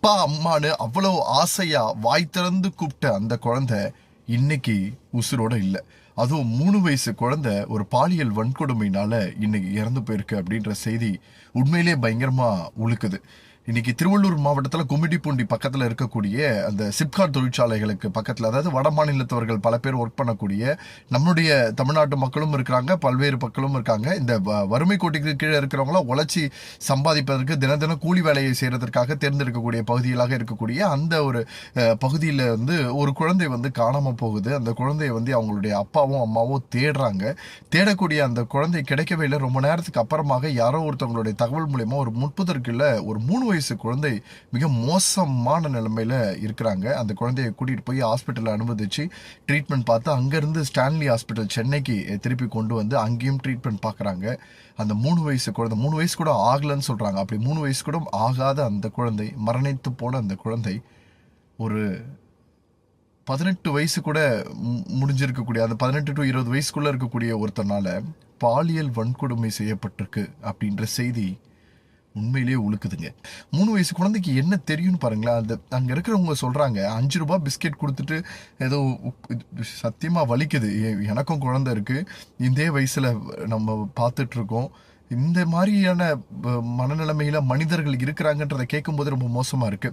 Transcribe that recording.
அப்பா அம்மான்னு அவ்வளோ ஆசையா வாய் திறந்து கூப்பிட்ட அந்த குழந்தை இன்னைக்கு உசுரோட இல்லை. அதுவும் 3 வயசு குழந்தை ஒரு பாலியல் வன்கொடுமையினால இன்னைக்கு இறந்து போயிருக்கு அப்படின்ற செய்தி உண்மையிலே பயங்கரமா உழுக்குது. இன்னைக்கு திருவள்ளூர் மாவட்டத்தில் கும்மிடிப்பூண்டி பக்கத்தில் இருக்கக்கூடிய அந்த சிப்காட் தொழிற்சாலைகளுக்கு பக்கத்தில், அதாவது வட மாநிலத்தவர்கள் பல பேர் ஒர்க் பண்ணக்கூடிய நம்மளுடைய தமிழ்நாட்டு மக்களும் இருக்கிறாங்க, பல்வேறு மக்களும் இருக்காங்க. இந்த வறுமை கோட்டிற்கு கீழே இருக்கிறவங்களாம் உழைச்சி சம்பாதிப்பதற்கு தினம் கூலி வேலையை செய்யறதற்காக தேர்ந்தெடுக்கக்கூடிய பகுதிகளாக இருக்கக்கூடிய அந்த ஒரு பகுதியில் ஒரு குழந்தை காணாமல் போகுது. அந்த குழந்தைய அவங்களுடைய அப்பாவும் அம்மாவும் தேடுறாங்க. தேடக்கூடிய அந்த குழந்தை கிடைக்கவே இல்லை. ரொம்ப நேரத்துக்கு அப்புறமாக யாரோ ஒருத்தவங்களுடைய தகவல் மூலயமா ஒரு முற்பதற்குள்ள ஒரு 3 வயசு குழந்தை மிக மோசமான நிலைமையில இருக்கிறாங்க. அந்த குழந்தைய கூட்டிட்டு போய் ஹாஸ்பிட்டல் அனுமதிச்சு ட்ரீட்மெண்ட் பார்த்து அங்கிருந்து ஸ்டான்லி ஹாஸ்பிட்டல் சென்னைக்கு திருப்பி கொண்டு வந்து அங்கேயும் ட்ரீட்மெண்ட் பார்க்குறாங்க. அந்த 3 வயசு குழந்தை 3 வயசு கூட ஆகலன்னு சொல்றாங்க. அப்படி 3 வயசு கூட ஆகாத அந்த குழந்தை, மரணித்து போன அந்த குழந்தை ஒரு 18 வயசு கூட முடிஞ்சிருக்கக்கூடிய, அந்த 18 to 20 வயசுக்குள்ள இருக்கக்கூடிய ஒருத்தனால பாலியல் வன்கொடுமை செய்யப்பட்டிருக்கு அப்படின்ற செய்தி உண்மையிலேயே உழுக்குதுங்க. 3 வயசு குழந்தைக்கு என்ன தெரியும்னு பாருங்களேன். அந்த அங்கே இருக்கிறவங்க சொல்கிறாங்க, 5 ரூபாய் பிஸ்கெட் கொடுத்துட்டு ஏதோ சத்தியமாக வலிக்குது. எனக்கும் குழந்தை இருக்குது, இதே வயசில் நம்ம பார்த்துட்ருக்கோம். இந்த மாதிரியான மனநிலைமையில் மனிதர்கள் இருக்கிறாங்கன்றதை கேட்கும்போது ரொம்ப மோசமாக இருக்குது.